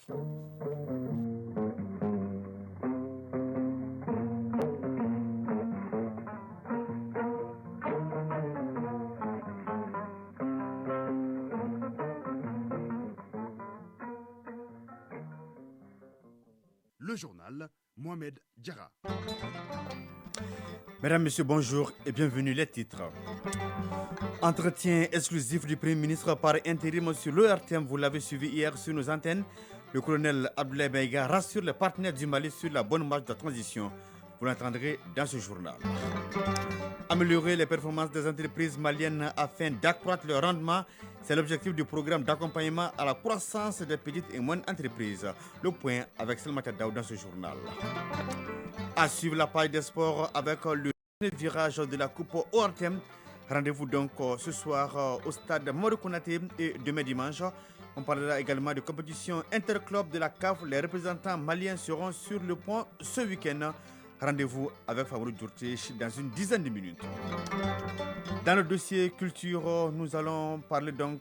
Le journal Mohamed Diarra. Mesdames, Messieurs, bonjour et bienvenue. Les titres. Entretien exclusif du Premier ministre par intérim sur l'ORTM, vous l'avez suivi hier sur nos antennes. Le colonel Abdoulaye Maïga rassure les partenaires du Mali sur la bonne marche de la transition. Vous l'entendrez dans ce journal. Améliorer les performances des entreprises maliennes afin d'accroître leur rendement, c'est l'objectif du programme d'accompagnement à la croissance des petites et moyennes entreprises. Le point avec Selma Tadaou dans ce journal. À suivre la page des sports avec le virage de la Coupe ORTM. Rendez-vous donc ce soir au stade Moro Konaté et demain dimanche. On parlera également de compétition interclub de la CAF. Les représentants maliens seront sur le point ce week-end. Rendez-vous avec Fabrou Djourté dans une dizaine de minutes. Dans le dossier culture, nous allons parler donc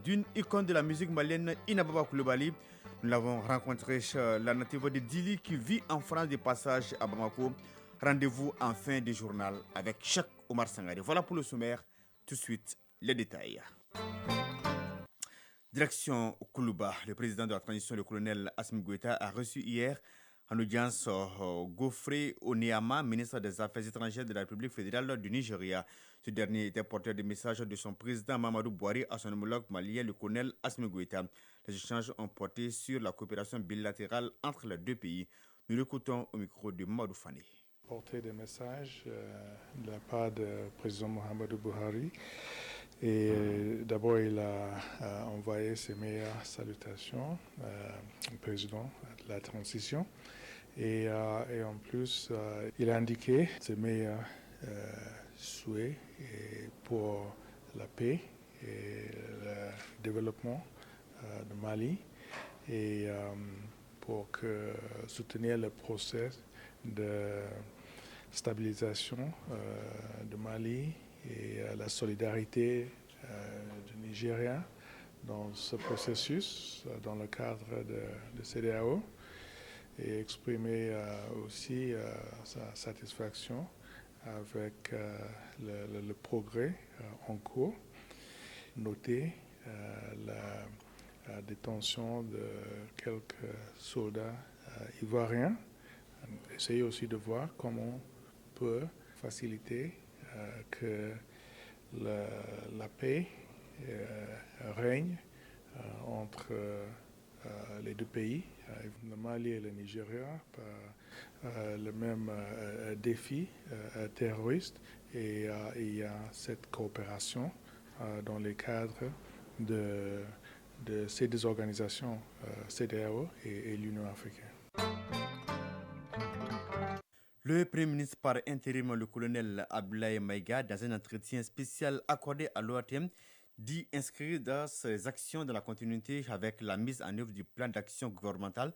d'une icône de la musique malienne, Inababa Coulibaly. Nous l'avons rencontré chez la native de Dili qui vit en France de passage à Bamako. Rendez-vous en fin de journal avec Cheikh Omar Sangare. Voilà pour le sommaire. Tout de suite, les détails. Direction Koulouba, le président de la transition, le colonel Assimi Goïta, a reçu hier en audience Godfrey Onyeama, ministre des Affaires étrangères de la République fédérale du Nigeria. Ce dernier était porteur de messages de son président Mamadou Bouhari à son homologue malien, le colonel Assimi Goïta. Les échanges ont porté sur la coopération bilatérale entre les deux pays. Nous l'écoutons au micro de Mamadou Fane. Porter des messages de la part du président Mamadou Bouhari. Et d'abord, il a envoyé ses meilleures salutations au président de la transition. Et en plus, il a indiqué ses meilleurs souhaits pour la paix et le développement de Mali et pour soutenir le processus de stabilisation de Mali et la solidarité du Nigeria dans ce processus, dans le cadre de CEDEAO, et exprimer aussi sa satisfaction avec le progrès en cours, noter la détention de quelques soldats ivoiriens, essayer aussi de voir comment on peut faciliter que la paix règne entre les deux pays, le Mali et le Nigeria, par le même défi terroriste. Et il y a cette coopération dans les cadres de ces deux organisations, CEDEAO et l'Union africaine. Le Premier ministre par intérim, le colonel Abdoulaye Maïga, dans un entretien spécial accordé à l'ORTM, dit inscrire dans ses actions dans la continuité avec la mise en œuvre du plan d'action gouvernemental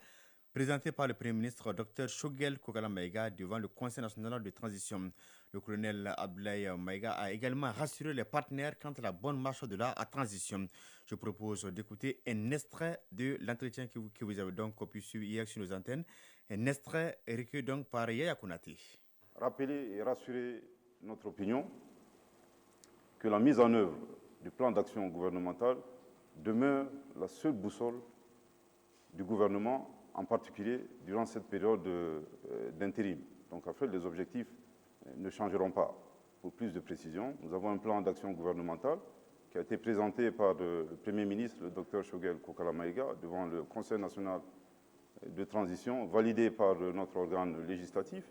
présenté par le Premier ministre Dr Choguel Kokala Maïga devant le Conseil national de transition. Le colonel Abdoulaye Maïga a également rassuré les partenaires quant à la bonne marche de la transition. Je propose d'écouter un extrait de l'entretien que vous avez donc pu suivre hier sur nos antennes. Un extrait recueilli donc par Yaya Konaté. Rappeler et rassurer notre opinion que la mise en œuvre du plan d'action gouvernemental demeure la seule boussole du gouvernement, en particulier durant cette période d'intérim. Donc en fait, les objectifs ne changeront pas. Pour plus de précision, nous avons un plan d'action gouvernemental qui a été présenté par le Premier ministre, le Dr Choguel Kokala Maïga, devant le Conseil national de transition, validé par notre organe législatif.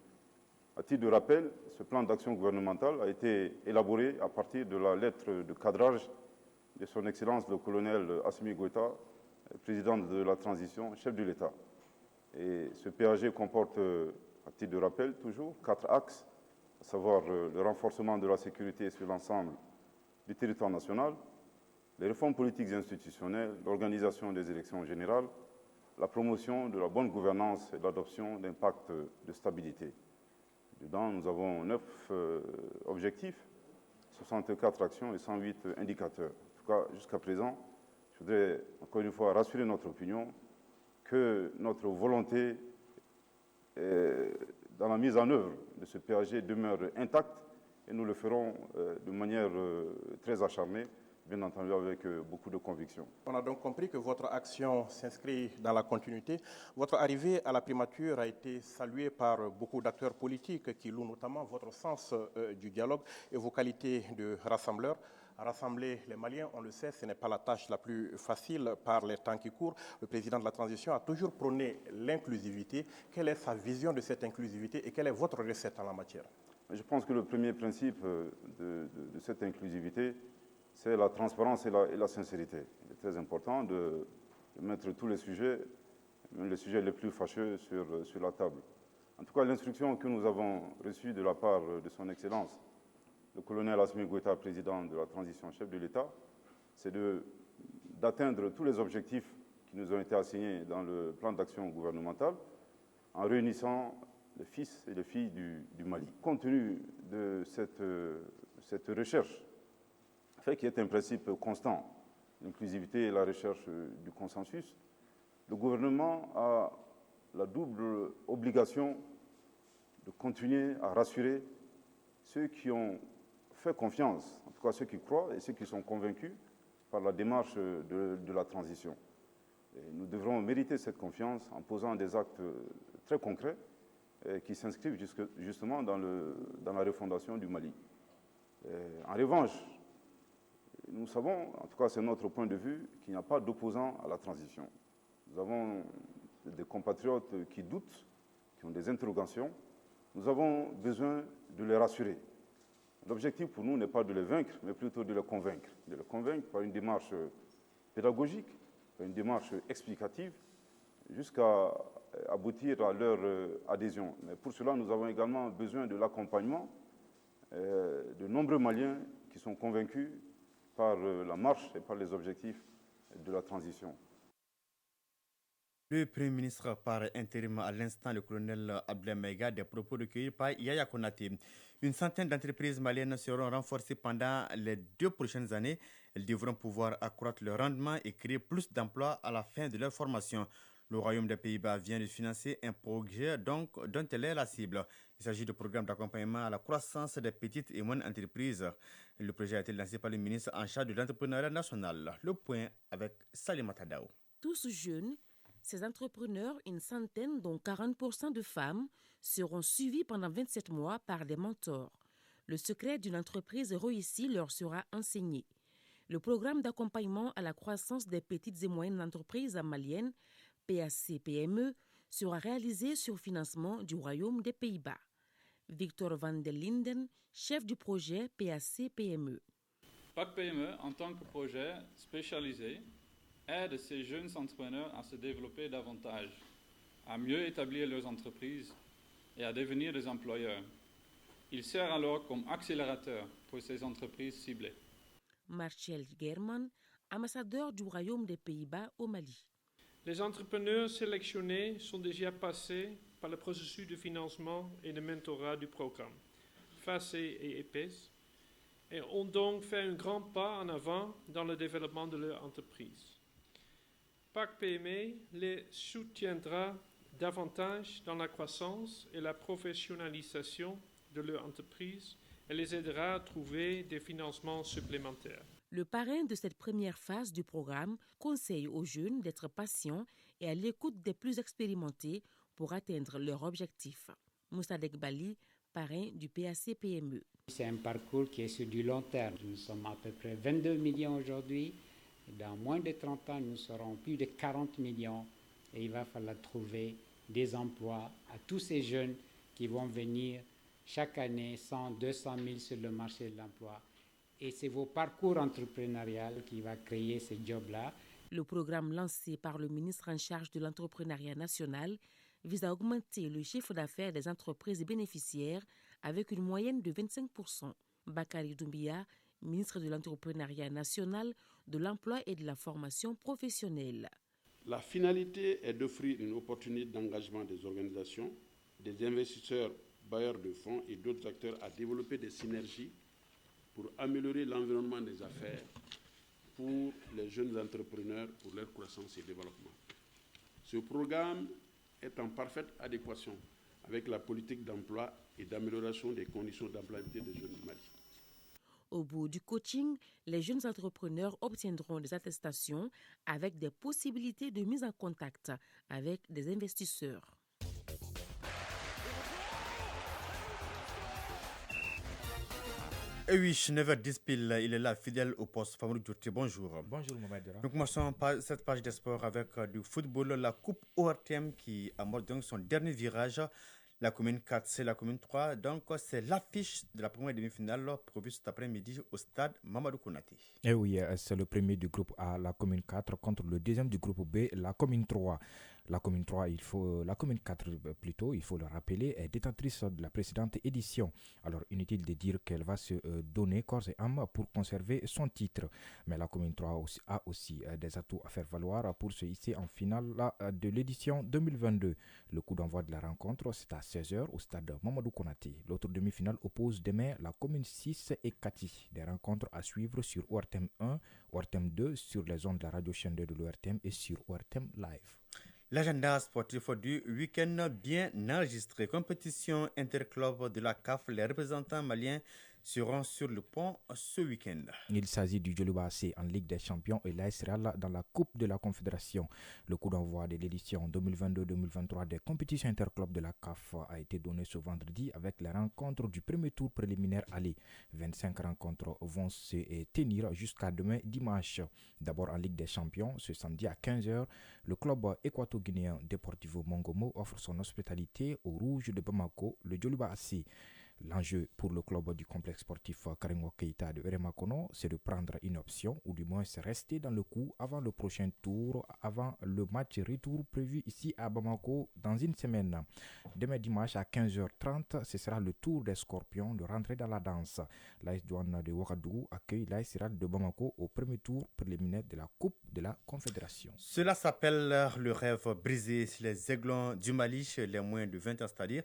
À titre de rappel, ce plan d'action gouvernemental a été élaboré à partir de la lettre de cadrage de son Excellence le colonel Assimi Goïta, président de la transition, chef de l'État. Et ce PAG comporte, à titre de rappel toujours, 4 axes, à savoir le renforcement de la sécurité sur l'ensemble du territoire national, les réformes politiques et institutionnelles, l'organisation des élections générales, la promotion de la bonne gouvernance et l'adoption d'un pacte de stabilité. Dedans, nous avons 9 objectifs, 64 actions et 108 indicateurs. En tout cas, jusqu'à présent, je voudrais encore une fois rassurer notre opinion que notre volonté dans la mise en œuvre de ce PAG demeure intacte et nous le ferons de manière très acharnée, bien entendu avec beaucoup de conviction. On a donc compris que votre action s'inscrit dans la continuité. Votre arrivée à la primature a été saluée par beaucoup d'acteurs politiques qui louent notamment votre sens du dialogue et vos qualités de rassembleur. Rassembler les Maliens, on le sait, ce n'est pas la tâche la plus facile par les temps qui courent. Le président de la transition a toujours prôné l'inclusivité. Quelle est sa vision de cette inclusivité et quelle est votre recette en la matière? Je pense que le premier principe de cette inclusivité, c'est la transparence et la sincérité. Il est très important de mettre tous les sujets, même les sujets les plus fâcheux, sur la table. En tout cas, l'instruction que nous avons reçue de la part de son Excellence, le colonel Assimi Goïta, président de la transition, chef de l'État, c'est d'atteindre tous les objectifs qui nous ont été assignés dans le plan d'action gouvernemental en réunissant les fils et les filles du Mali. Compte tenu de cette recherche, fait qui est un principe constant, l'inclusivité et la recherche du consensus, le gouvernement a la double obligation de continuer à rassurer ceux qui ont fait confiance, en tout cas ceux qui croient et ceux qui sont convaincus par la démarche de la transition. Et nous devrons mériter cette confiance en posant des actes très concrets qui s'inscrivent justement dans la refondation du Mali. En revanche, nous savons, en tout cas c'est notre point de vue, qu'il n'y a pas d'opposant à la transition. Nous avons des compatriotes qui doutent, qui ont des interrogations. Nous avons besoin de les rassurer. L'objectif pour nous n'est pas de les vaincre, mais plutôt de les convaincre. De les convaincre par une démarche pédagogique, par une démarche explicative, jusqu'à aboutir à leur adhésion. Mais pour cela, nous avons également besoin de l'accompagnement de nombreux Maliens qui sont convaincus par la marche et par les objectifs de la transition. Le Premier ministre par intérim à l'instant, le colonel Abdoulaye Maïga, des propos recueillis par Yaya Konaté. Une centaine d'entreprises maliennes seront renforcées pendant les 2 prochaines années. Elles devront pouvoir accroître leur rendement et créer plus d'emplois à la fin de leur formation. Le Royaume des Pays-Bas vient de financer un projet dont elle est la cible. Il s'agit du programme d'accompagnement à la croissance des petites et moyennes entreprises. Le projet a été lancé par le ministre en charge de l'entrepreneuriat national. Le point avec Salima Tadao. Tous jeunes, ces entrepreneurs, une centaine dont 40% de femmes, seront suivis pendant 27 mois par des mentors. Le secret d'une entreprise réussie leur sera enseigné. Le programme d'accompagnement à la croissance des petites et moyennes entreprises maliennes, PAC-PME, sera réalisé sur financement du Royaume des Pays-Bas. Victor van der Linden, chef du projet PAC-PME. PAC-PME, en tant que projet spécialisé, aide ces jeunes entrepreneurs à se développer davantage, à mieux établir leurs entreprises et à devenir des employeurs. Il sert alors comme accélérateur pour ces entreprises ciblées. Marcel German, ambassadeur du Royaume des Pays-Bas au Mali. Les entrepreneurs sélectionnés sont déjà passés par le processus de financement et de mentorat du programme, FACE et EPES, et ont donc fait un grand pas en avant dans le développement de leur entreprise. PAC-PME les soutiendra davantage dans la croissance et la professionnalisation de leur entreprise et les aidera à trouver des financements supplémentaires. Le parrain de cette première phase du programme conseille aux jeunes d'être patients et à l'écoute des plus expérimentés pour atteindre leur objectif. Moussa Degbali, parrain du PAC-PME. C'est un parcours qui est sur du long terme. Nous sommes à peu près 22 millions aujourd'hui. Dans moins de 30 ans, nous serons plus de 40 millions et il va falloir trouver des emplois à tous ces jeunes qui vont venir chaque année 100, 200 000 sur le marché de l'emploi. Et c'est vos parcours entrepreneurial qui va créer ces jobs-là. Le programme lancé par le ministre en charge de l'entrepreneuriat national vise à augmenter le chiffre d'affaires des entreprises bénéficiaires avec une moyenne de 25%. Bakary Doumbia, ministre de l'entrepreneuriat national, de l'emploi et de la formation professionnelle. La finalité est d'offrir une opportunité d'engagement des organisations, des investisseurs, bailleurs de fonds et d'autres acteurs à développer des synergies pour améliorer l'environnement des affaires pour les jeunes entrepreneurs, pour leur croissance et développement. Ce programme est en parfaite adéquation avec la politique d'emploi et d'amélioration des conditions d'employabilité des jeunes du Mali. Au bout du coaching, les jeunes entrepreneurs obtiendront des attestations avec des possibilités de mise en contact avec des investisseurs. Et oui, 9h10 pile, il est là, fidèle au poste. Famoudou Djourti, bonjour. Bonjour, Mohamed Dera. Nous commençons par cette page de sport avec du football, la Coupe ORTM qui amorce donc son dernier virage. La commune 4, c'est la commune 3. Donc, c'est l'affiche de la première demi-finale prévue cet après-midi au stade Mamadou Konaté. Et oui, c'est le premier du groupe A, la commune 4, contre le deuxième du groupe B, la commune 3. La commune 4 plutôt, il faut le rappeler, est détentrice de la précédente édition. Alors, inutile de dire qu'elle va se donner corps et âme pour conserver son titre. Mais la commune 3 a aussi des atouts à faire valoir pour se hisser en finale de l'édition 2022. Le coup d'envoi de la rencontre, c'est à 16h au stade Mamadou Konaté. L'autre demi-finale oppose demain la commune 6 et Kati. Des rencontres à suivre sur ORTM 1, ORTM 2, sur les ondes de la radio chaîne 2 de l'ORTM et sur ORTM Live. L'agenda sportif du week-end bien enregistré. Compétition interclub de la CAF. Les représentants maliens seront sur le pont ce week-end. Il s'agit du Djoliba AC en Ligue des Champions et l'AS Real dans la Coupe de la Confédération. Le coup d'envoi de l'édition 2022-2023 des compétitions interclubs de la CAF a été donné ce vendredi avec les rencontres du premier tour préliminaire aller. 25 rencontres vont se tenir jusqu'à demain dimanche. D'abord en Ligue des Champions, ce samedi à 15h, le club équato-guinéen Deportivo Mongomo offre son hospitalité au Rouge de Bamako, le Djoliba AC. L'enjeu pour le club du complexe sportif Karingo Keita de Eremakono, c'est de prendre une option ou du moins se rester dans le coup avant le prochain tour, avant le match retour prévu ici à Bamako dans une semaine. Demain dimanche à 15h30, ce sera le tour des Scorpions de rentrer dans la danse. L'AS Douane de Ouagadougou accueille l'AS Real de Bamako au premier tour préliminaire de la Coupe de la Confédération. Cela s'appelle le rêve brisé. Les Aiglons du Mali, les moins de 20 ans, c'est-à-dire,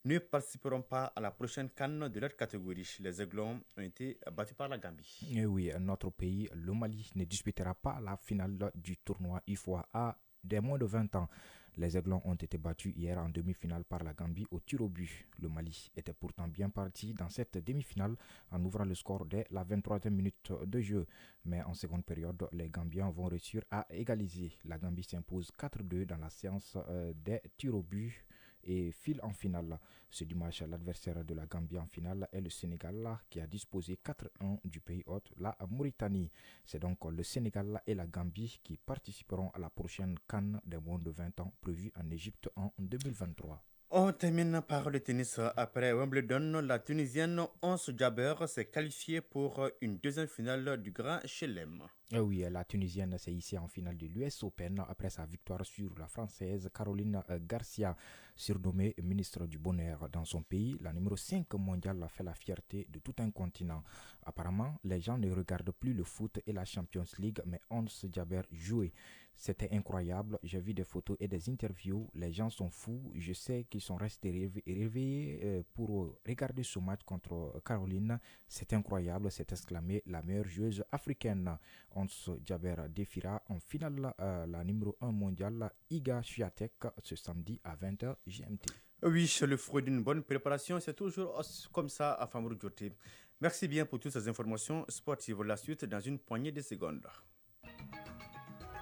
ne participeront pas à la prochaine CAN de leur catégorie. Les Aiglons ont été battus par la Gambie. Et oui, notre pays, le Mali, ne disputera pas la finale du tournoi IFOA des moins de 20 ans. Les Aiglons ont été battus hier en demi-finale par la Gambie au tir au but. Le Mali était pourtant bien parti dans cette demi-finale en ouvrant le score dès la 23e minute de jeu. Mais en seconde période, les Gambiens vont réussir à égaliser. La Gambie s'impose 4-2 dans la séance des tirs au but et file en finale. Ce dimanche, l'adversaire de la Gambie en finale est le Sénégal qui a disposé 4-1 du pays hôte, la Mauritanie. C'est donc le Sénégal et la Gambie qui participeront à la prochaine CAN des moins de 20 ans prévue en Égypte en 2023. On termine par le tennis. Après Wimbledon, la Tunisienne Ons Jabeur s'est qualifiée pour une deuxième finale du Grand Chelem. Oui, la Tunisienne s'est hissée en finale de l'US Open après sa victoire sur la Française Caroline Garcia, surnommée ministre du Bonheur dans son pays. La numéro 5 mondiale a fait la fierté de tout un continent. Apparemment, les gens ne regardent plus le foot et la Champions League, mais Ons Jabeur jouait. C'était incroyable, j'ai vu des photos et des interviews, les gens sont fous, je sais qu'ils sont restés réveillés pour regarder ce match contre Caroline. C'est incroyable, s'est exclamée la meilleure joueuse africaine. Ons Jabeur défiera en finale la numéro 1 mondiale Iga Swiatek ce samedi à 20h GMT. Oui, c'est le fruit d'une bonne préparation, c'est toujours comme ça à Famoudou Djourti. Merci bien pour toutes ces informations sportives. La suite dans une poignée de secondes.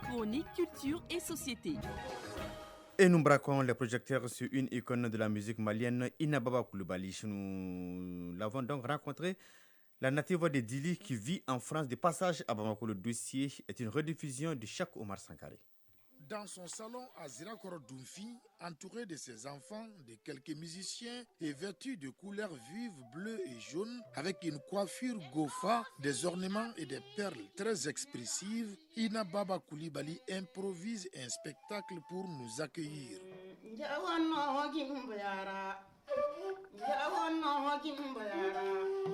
Chronique, culture et société. Et nous braquons les projecteurs sur une icône de la musique malienne, Inababa Coulibaly. Nous l'avons donc rencontré. La native de Dili qui vit en France de passage à Bamako. Le dossier est une rediffusion de Cheikh Omar Sankaré. Dans son salon à Zirakoro Doumfi, entouré de ses enfants, de quelques musiciens et vêtu de couleurs vives, bleues et jaunes, avec une coiffure gofa, des ornements et des perles très expressives, Inababa Coulibaly improvise un spectacle pour nous accueillir.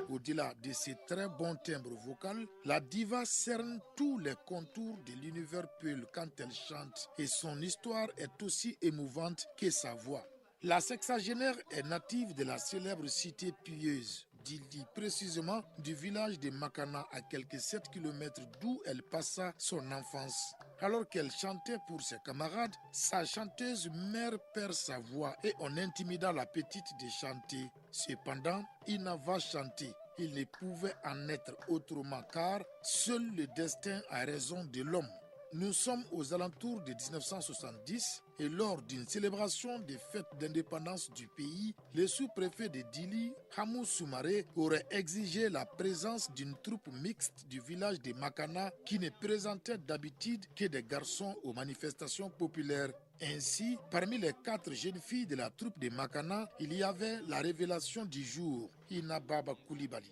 Au-delà de ses très bons timbres vocaux, la diva cerne tous les contours de l'univers Peul quand elle chante et son histoire est aussi émouvante que sa voix. La sexagénaire est native de la célèbre cité pieuse d'Ili, précisément du village de Makana à quelques 7 km d'où elle passa son enfance. Alors qu'elle chantait pour ses camarades, sa chanteuse mère perd sa voix et on intimida la petite de chanter. Cependant, Ina va chanter. Il ne pouvait en être autrement car seul le destin a raison de l'homme. Nous sommes aux alentours de 1970 et lors d'une célébration des fêtes d'indépendance du pays, le sous-préfet de Dili, Hamou Soumaré, aurait exigé la présence d'une troupe mixte du village de Makana qui ne présentait d'habitude que des garçons aux manifestations populaires. Ainsi, parmi les 4 jeunes filles de la troupe de Makana, il y avait la révélation du jour, Ina Baba Coulibaly.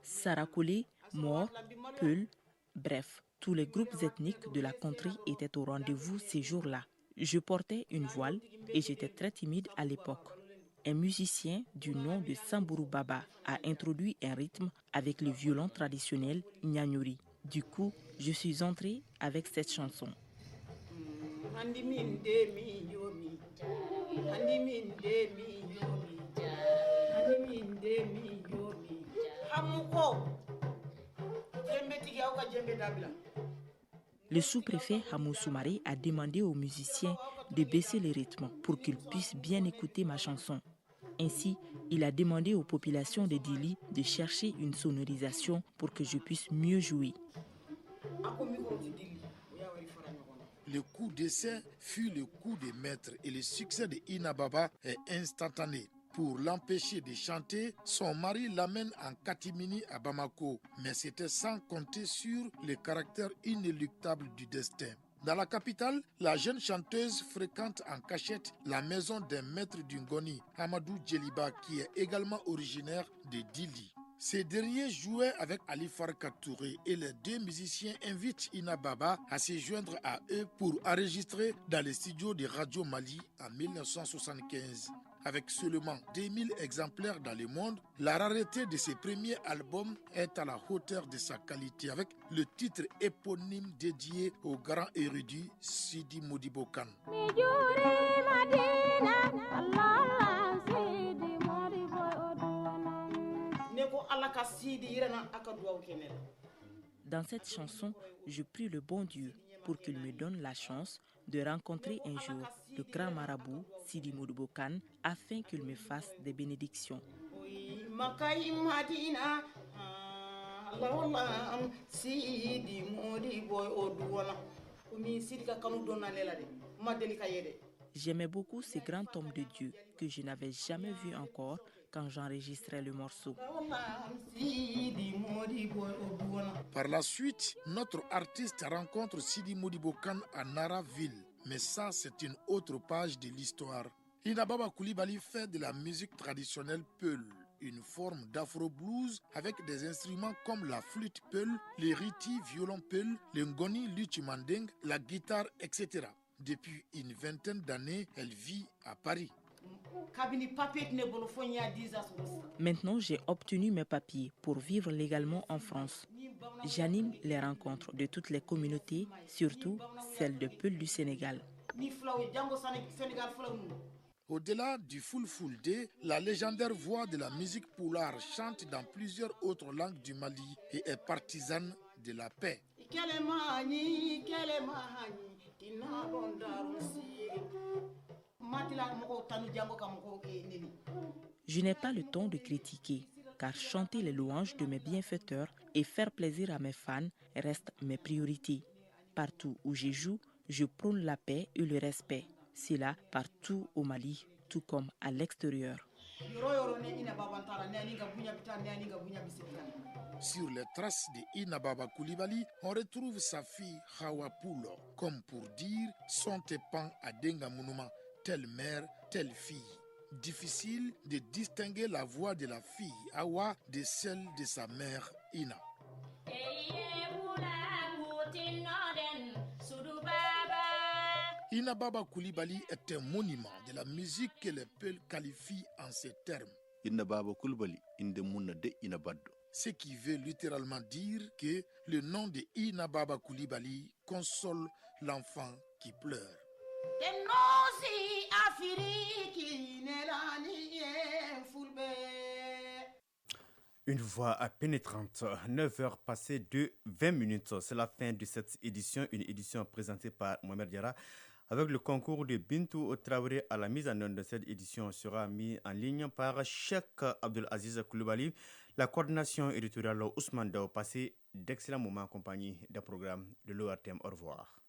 Sarakole, Mor, Peul, bref, tous les groupes ethniques de la contrée étaient au rendez-vous ces jours-là. Je portais une voile et j'étais très timide à l'époque. Un musicien du nom de Samburu Baba a introduit un rythme avec le violon traditionnel Nyanyuri. Du coup, je suis entrée avec cette chanson. Le sous-préfet Hamou Soumaré a demandé aux musiciens de baisser le rythme pour qu'ils puissent bien écouter ma chanson. Ainsi, il a demandé aux populations de Dili de chercher une sonorisation pour que je puisse mieux jouer. Le coup d'essai fut le coup de maître et le succès de Ina Baba est instantané. Pour l'empêcher de chanter, son mari l'amène en catimini à Bamako. Mais c'était sans compter sur le caractère inéluctable du destin. Dans la capitale, la jeune chanteuse fréquente en cachette la maison d'un maître du Ngoni, Amadou Djeliba, qui est également originaire de Dili. Ces derniers jouaient avec Ali Farka Touré et les 2 musiciens invitent Ina Baba à se joindre à eux pour enregistrer dans les studios de Radio Mali en 1975. Avec seulement 2000 exemplaires dans le monde, la rareté de ses premiers albums est à la hauteur de sa qualité avec le titre éponyme dédié au grand érudit Sidi Modibo Kane. Dans cette chanson, je prie le bon Dieu pour qu'il me donne la chance de rencontrer un jour le grand marabout Sidi Modibo Kane afin qu'il me fasse des bénédictions. J'aimais beaucoup ces grands hommes de Dieu que je n'avais jamais vus encore quand j'enregistrais le morceau. Par la suite, notre artiste rencontre Sidi Modibo Kane à Naraville. Mais ça, c'est une autre page de l'histoire. Ina Baba Coulibaly fait de la musique traditionnelle Peul, une forme d'afro-blues avec des instruments comme la flûte Peul, le riti violon Peul, le ngoni luchimandeng, la guitare, etc. Depuis une vingtaine d'années, elle vit à Paris. Maintenant, j'ai obtenu mes papiers pour vivre légalement en France. J'anime les rencontres de toutes les communautés, surtout celles de Peul du Sénégal. Au-delà du Fulfulde, la légendaire voix de la musique poulard chante dans plusieurs autres langues du Mali et est partisane de la paix. Je n'ai pas le temps de critiquer, car chanter les louanges de mes bienfaiteurs et faire plaisir à mes fans restent mes priorités. Partout où je joue, je prône la paix et le respect. C'est là partout au Mali, tout comme à l'extérieur. Sur les traces de Ina Baba Coulibaly, on retrouve sa fille Hawa Poulo, comme pour dire son tepan à Denga Mounuma, telle mère, telle fille. Difficile de distinguer la voix de la fille Hawa de celle de sa mère Ina. Ina Baba Coulibaly est un monument de la musique que les Peuls qualifient en ces termes. Ina Baba Coulibaly inde munna de Ina Baddo. Ce qui veut littéralement dire que le nom de Ina Baba Coulibaly console l'enfant qui pleure. Une voix pénétrante, 9 heures passées de 20 minutes. C'est la fin de cette édition, une édition présentée par Mohamed Diarra avec le concours de Bintou Traoré. À la mise en œuvre de cette édition sera mise en ligne par Cheikh Abdelaziz Koulibaly. La coordination éditoriale Ousmane Dao. Passez d'excellents moments en compagnie des programmes de l'ORTM. Au revoir.